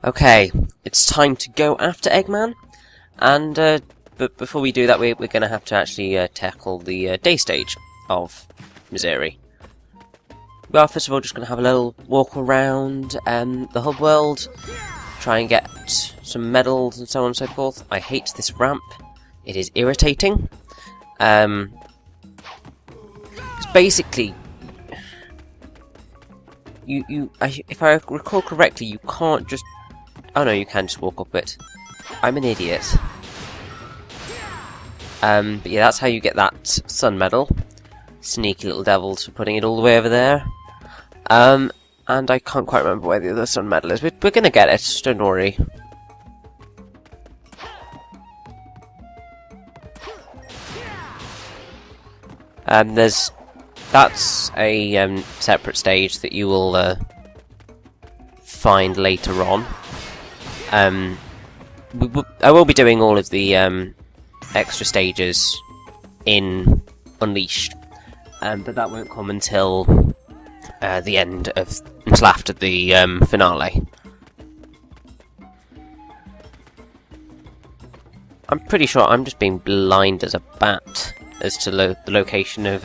Okay, it's time to go after Eggman, and but before we do that, we're going to have to actually tackle the day stage of Missouri. We are first of all just going to have a little walk around the hub world, try and get some medals and so on and so forth. I hate this ramp; it is irritating. It's basically if I recall correctly, you can't just. Oh no, you can just walk up it. I'm an idiot. But yeah, that's how you get that sun medal. Sneaky little devils for putting it all the way over there. And I can't quite remember where the other sun medal is. We're gonna get it, don't worry. That's a separate stage that you will find later on. I will be doing all of the extra stages in Unleashed, but that won't come until the end of until after the finale. I'm pretty sure I'm just being blind as a bat as to the location of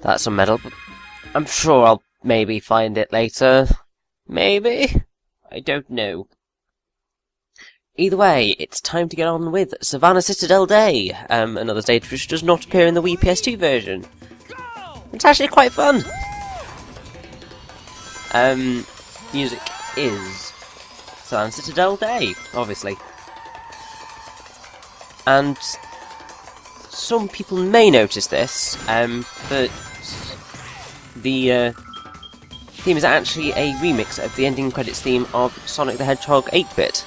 that's a medal, but I'm sure I'll maybe find it later. Maybe? I don't know. Either way, it's time to get on with Savannah Citadel Day, another stage which does not appear in the Wii PS2 version. It's actually quite fun! Music is Savannah Citadel Day, obviously. And some people may notice this, but the theme is actually a remix of the ending credits theme of Sonic the Hedgehog 8-bit.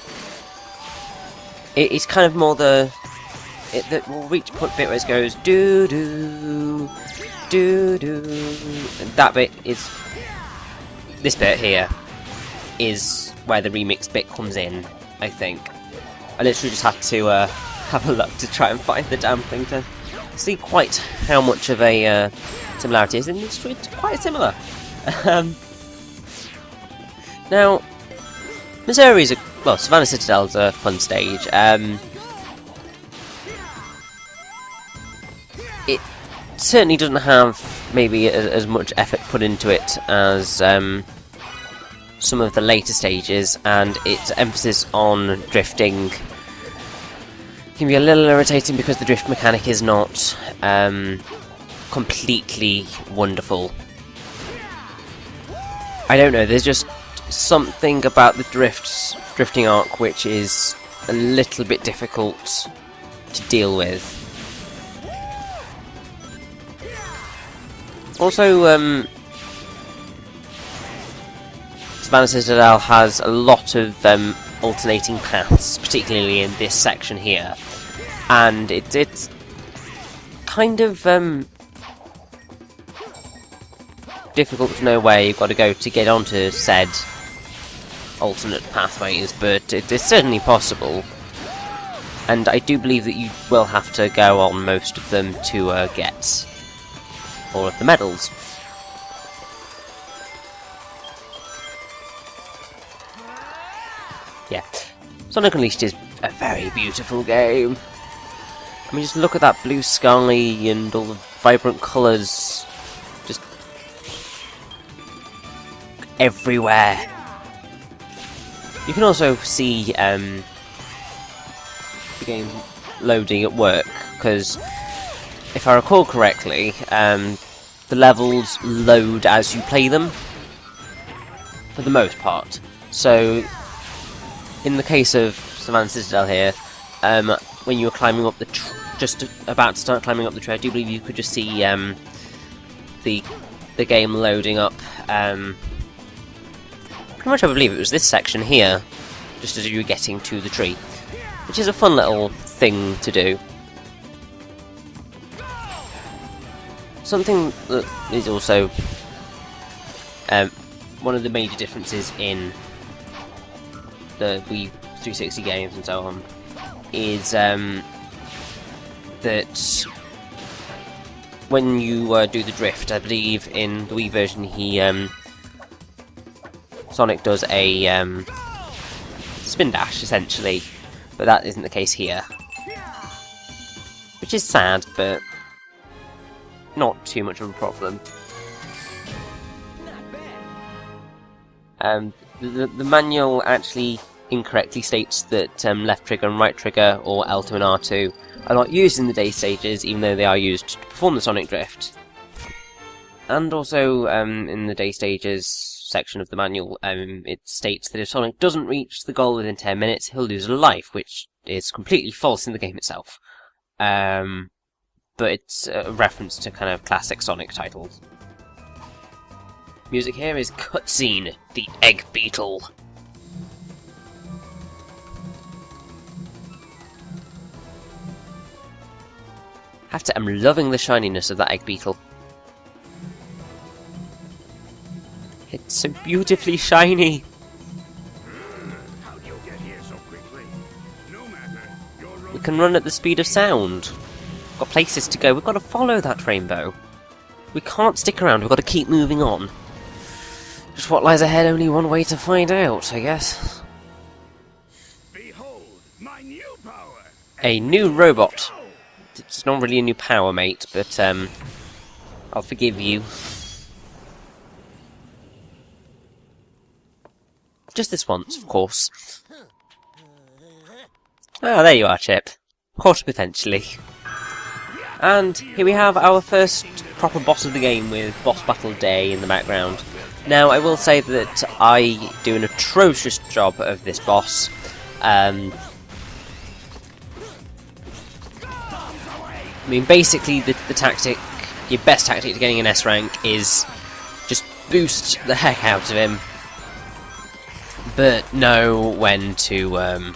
It's kind of more we'll reach a bit where it goes doo doo doo doo. That bit is this bit here is where the remix bit comes in. I think I literally just had to have a look to try and find the damn thing to see quite how much of a similarity is, and it's quite similar. Now, Missouri's Savannah Citadel's a fun stage. It certainly doesn't have maybe as much effort put into it as some of the later stages, and its emphasis on drifting can be a little irritating because the drift mechanic is not completely wonderful. I don't know, there's just something about the drifting arc which is a little bit difficult to deal with. Also, Savannah Citadel has a lot of alternating paths, particularly in this section here, and it's kind of difficult to know where you've got to go to get onto said alternate pathways, but it is certainly possible, and I do believe that you will have to go on most of them to get all of the medals. Yeah, Sonic Unleashed is a very beautiful game. I mean, just look at that blue sky and all the vibrant colours just everywhere. You can also see the game loading at work, because if I recall correctly, the levels load as you play them, for the most part. So, in the case of Savannah Citadel here, when you were climbing up just about to start climbing up the tree, I do believe you could just see the game loading up. Pretty much I believe it was this section here, just as you were getting to the tree, which is a fun little thing to do. Something that is also one of the major differences in the Wii 360 games and so on is that when you do the drift, I believe in the Wii version he Sonic does a spin dash, essentially, but that isn't the case here. Which is sad, but not too much of a problem. The manual actually incorrectly states that left trigger and right trigger, or L2 and R2, are not used in the day stages, even though they are used to perform the Sonic Drift. And also, in the day stages section of the manual, it states that if Sonic doesn't reach the goal within 10 minutes, he'll lose a life, which is completely false in the game itself. But it's a reference to kind of classic Sonic titles. Music here is Cutscene, the Egg Beetle. I'm loving the shininess of that Egg Beetle. It's so beautifully shiny. How'd you get here so quickly? No matter. We can run at the speed of sound. We've got places to go. We've got to follow that rainbow. We can't stick around. We've got to keep moving on. Just what lies ahead, only one way to find out, I guess. Behold, my new power. A new robot. It's not really a new power, mate, but I'll forgive you. Just this once, of course. Ah, there you are, Chip. Caught up eventually. And here we have our first proper boss of the game with Boss Battle Day in the background. Now, I will say that I do an atrocious job of this boss. I mean, basically, the tactic, your best tactic to getting an S rank is just boost the heck out of him, but know when to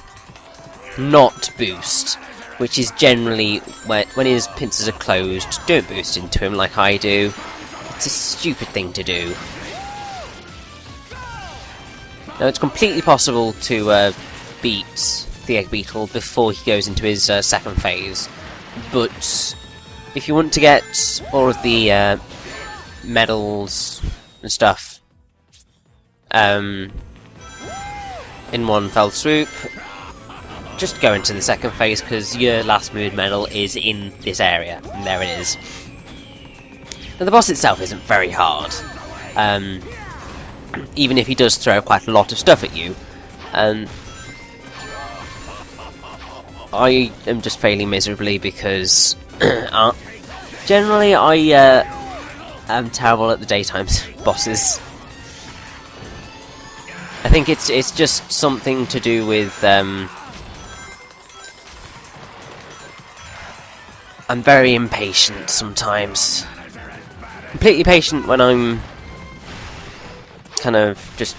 not boost, which is generally when his pincers are closed. Don't boost into him like I do. It's a stupid thing to do. Now, it's completely possible to beat the Egg Beetle before he goes into his second phase. But if you want to get all of the medals and stuff in one fell swoop, just go into the second phase, because your last mood medal is in this area, and there it is. Now, the boss itself isn't very hard, even if he does throw quite a lot of stuff at you. I am just failing miserably because generally I am terrible at the daytime bosses. I think it's just something to do with I'm very impatient sometimes. Completely patient when I'm kind of just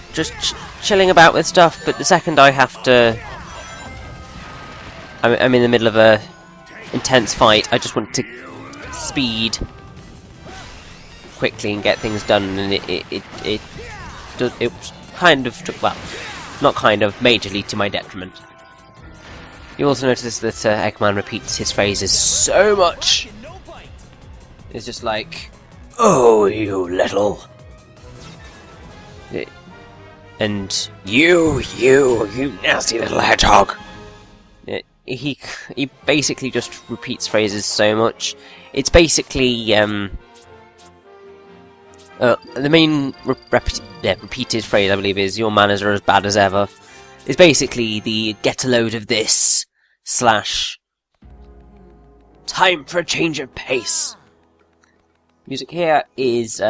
chilling about with stuff, but the second I have to, I'm in the middle of a intense fight, I just want to speed quickly and get things done, and it kind of took, well, not kind of, majorly to my detriment. You also notice that Eggman repeats his phrases so much. It's just like, "Oh, you little," and you nasty little hedgehog. He basically just repeats phrases so much. It's basically the main repeated phrase, I believe, is "Your manners are as bad as ever." It's basically the "get a load of this" / "time for a change of pace." Music here is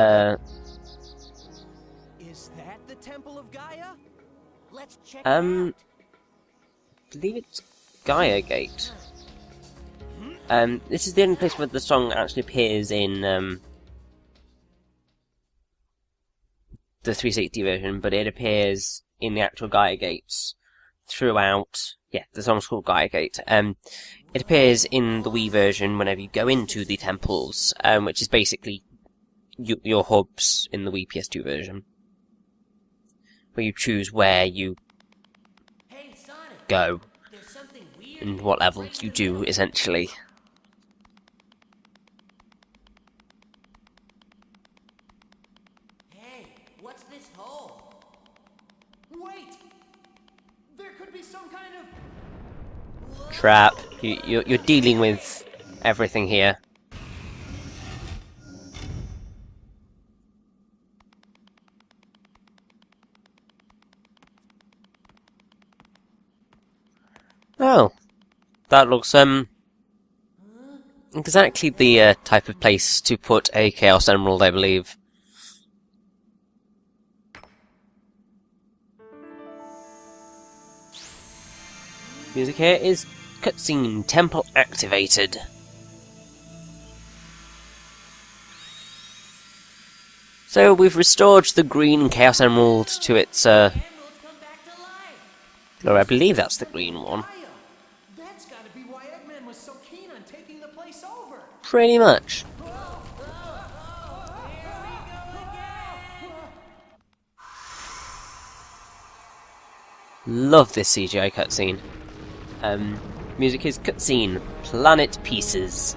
Is that the Temple of Gaia? Let's check it out. I believe it's Gaia Gate. This is the only place where the song actually appears in the 360 version, but it appears in the actual Gaia Gates throughout. Yeah, the song's called Gaia Gate. It appears in the Wii version whenever you go into the temples, which is basically your hubs in the Wii PS2 version, where you choose where you go and what levels you do, essentially. Hey, what's this hole? Wait! There could be some kind of... Trap. You're dealing with everything here. Oh, that looks exactly the type of place to put a Chaos Emerald, I believe. Music here is cutscene temple activated. So we've restored the green Chaos Emerald to its Emeralds come back to life! or I believe that's the green one. That's gotta be why Eggman was so keen on taking the place over! Pretty much. Love this CGI cutscene. Music is cutscene. Planet Pieces.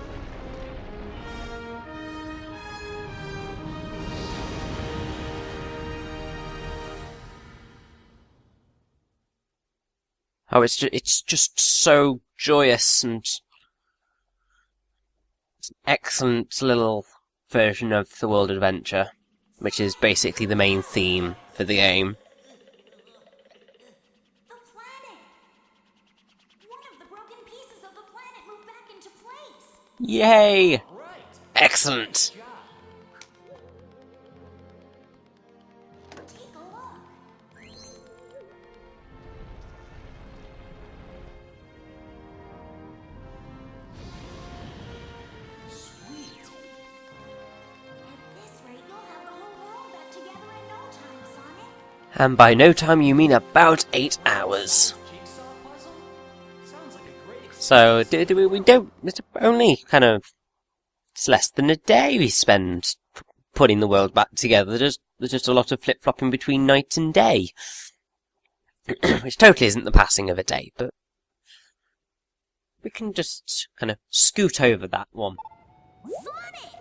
Oh, it's just so joyous and it's an excellent little version of the World Adventure, which is basically the main theme for the game. The planet! One of the broken pieces of the planet moved back into place! Yay! Right! Excellent! Take a look. Sweet! At this rate, you'll have the whole world back together in no time, Sonic. And by no time you mean about 8 hours. Jigsaw puzzle? Sounds like a great So, we don't... It's only kind of... It's less than a day we spend putting the world back together. There's just a lot of flip-flopping between night and day. Which totally isn't the passing of a day, but... we can just kind of scoot over that one. Sonic!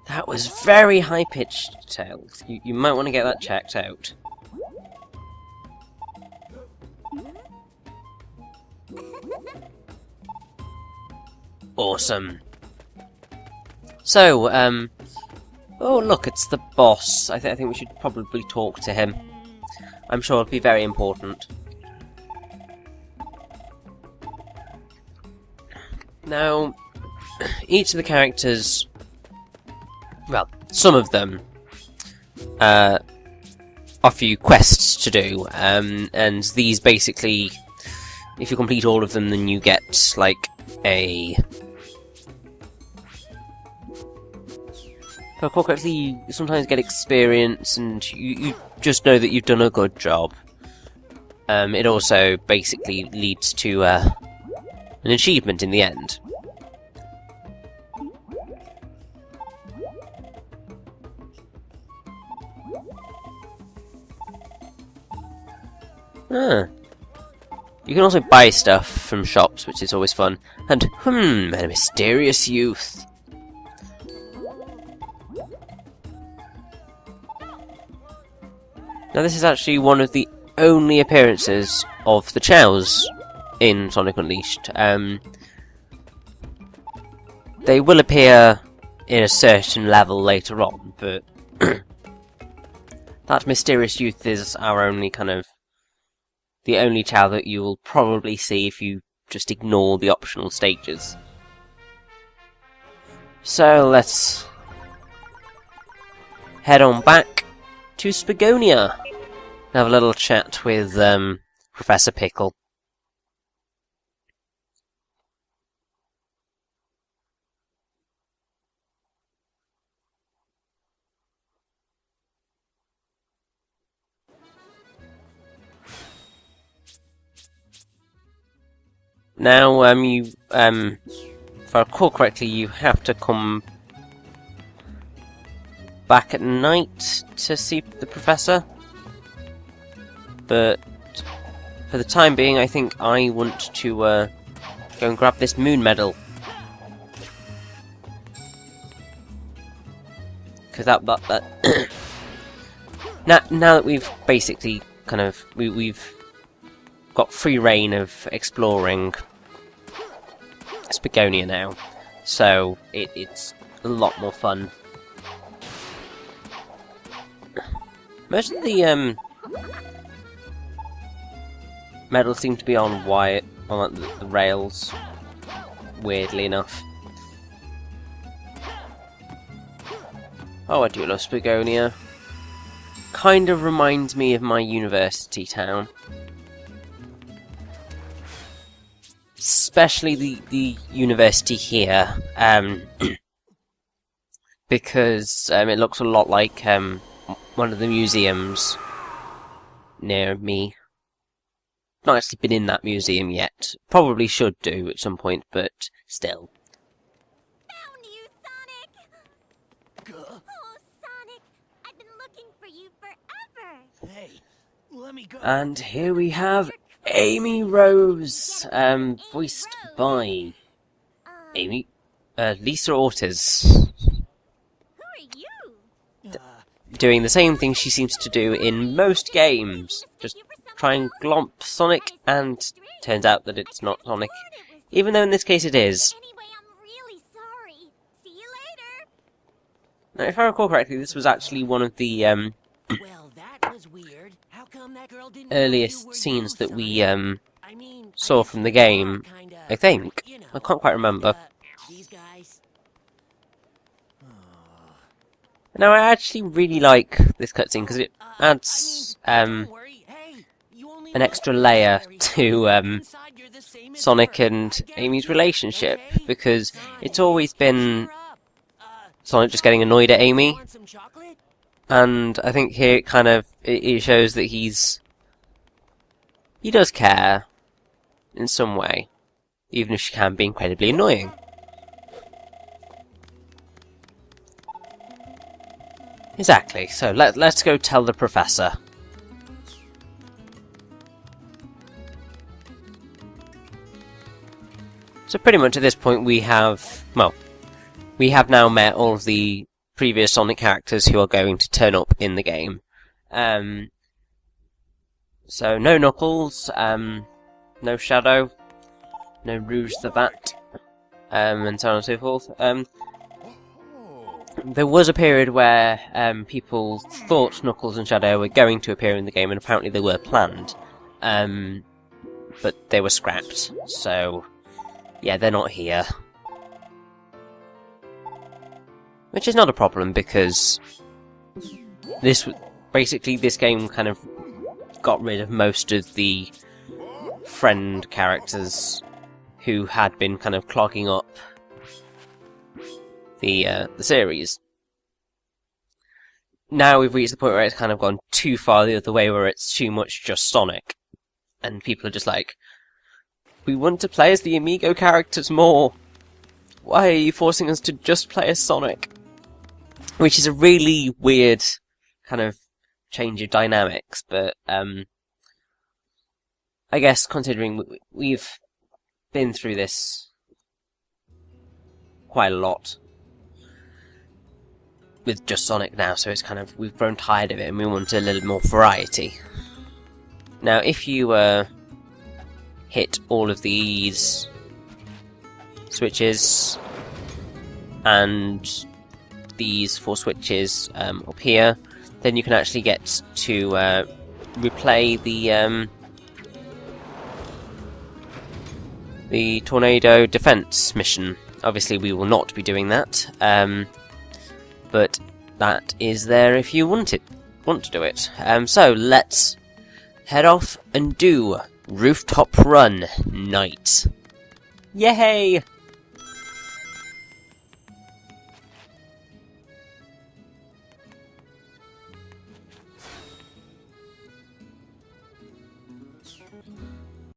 That was very high-pitched, Tails. You might want to get that checked out. Awesome. So, oh look, it's the boss. I think we should probably talk to him. I'm sure it'll be very important. Now, each of the characters, well, some of them, offer you quests to do, and these basically, if you complete all of them, then you get, like, a... If I recall correctly, you sometimes get experience, and you just know that you've done a good job. It also basically leads to an achievement in the end. Ah. You can also buy stuff from shops, which is always fun. And, a mysterious youth. Now this is actually one of the only appearances of the Chows in Sonic Unleashed. They will appear in a certain level later on, but that mysterious youth is our only kind of... the only Chow that you will probably see if you just ignore the optional stages. So let's head on back to Spagonia. Have a little chat with Professor Pickle. Now, if I recall correctly, you have to come back at night to see the Professor. But for the time being, I think I want to go and grab this moon medal. Because that Now that we've basically kind of we've got free reign of exploring Spagonia now, so it's a lot more fun. Most of the medals seem to be on wire on the rails, weirdly enough. Oh, I do love Spagonia. Kind of reminds me of my university town. Especially the university here, because it looks a lot like one of the museums near me. Not actually been in that museum yet. Probably should do at some point, but still. Found you, Sonic! Oh, Sonic, I've been looking for you forever. Hey, let me go. And here we have Amy Rose, voiced by Amy, Lisa Ortiz, Who are you? doing the same thing she seems to do in most games. Just try and glomp Sonic, and turns out that it's not Sonic, even though in this case it is. Anyway, I'm really sorry. See you later. Now, if I recall correctly, this was actually one of the Well, that was weird. How come that girl didn't know earliest you were scenes you, that we Sonic? I mean, saw I guess from the you are game, kinda, I think. you know, I can't quite remember. these guys. Now, I actually really like this cutscene because it adds don't worry. Hey, you only an look extra layer very to inside you're the same as Sonic her. and I Amy's guarantee it, relationship, okay? because Fine. it's always been Cheer up. Sonic just getting annoyed at Amy, Want some chocolate? and I think here it kind of it shows that he does care in some way, even if she can be incredibly annoying. Exactly. So let's go tell the professor. So pretty much at this point we have now met all of the previous Sonic characters who are going to turn up in the game. So no Knuckles, no Shadow, no Rouge the Bat, and so on and so forth. There was a period where people thought Knuckles and Shadow were going to appear in the game, and apparently they were planned, but they were scrapped. So yeah, they're not here. Which is not a problem, because this game kind of got rid of most of the friend characters who had been kind of clogging up the series. Now we've reached the point where it's kind of gone too far the other way, where it's too much just Sonic, and people are just like, we want to play as the Amigo characters more. Why are you forcing us to just play as Sonic? Which is a really weird kind of change of dynamics, but I guess considering we've been through this quite a lot with just Sonic now, so it's kind of, we've grown tired of it and we want a little more variety. Now, if you hit all of these switches and these 4 switches up here, then you can actually get to replay the tornado defense mission. Obviously we will not be doing that, but that is there if you want to do it. So let's head off and do Rooftop Run Night. Yay!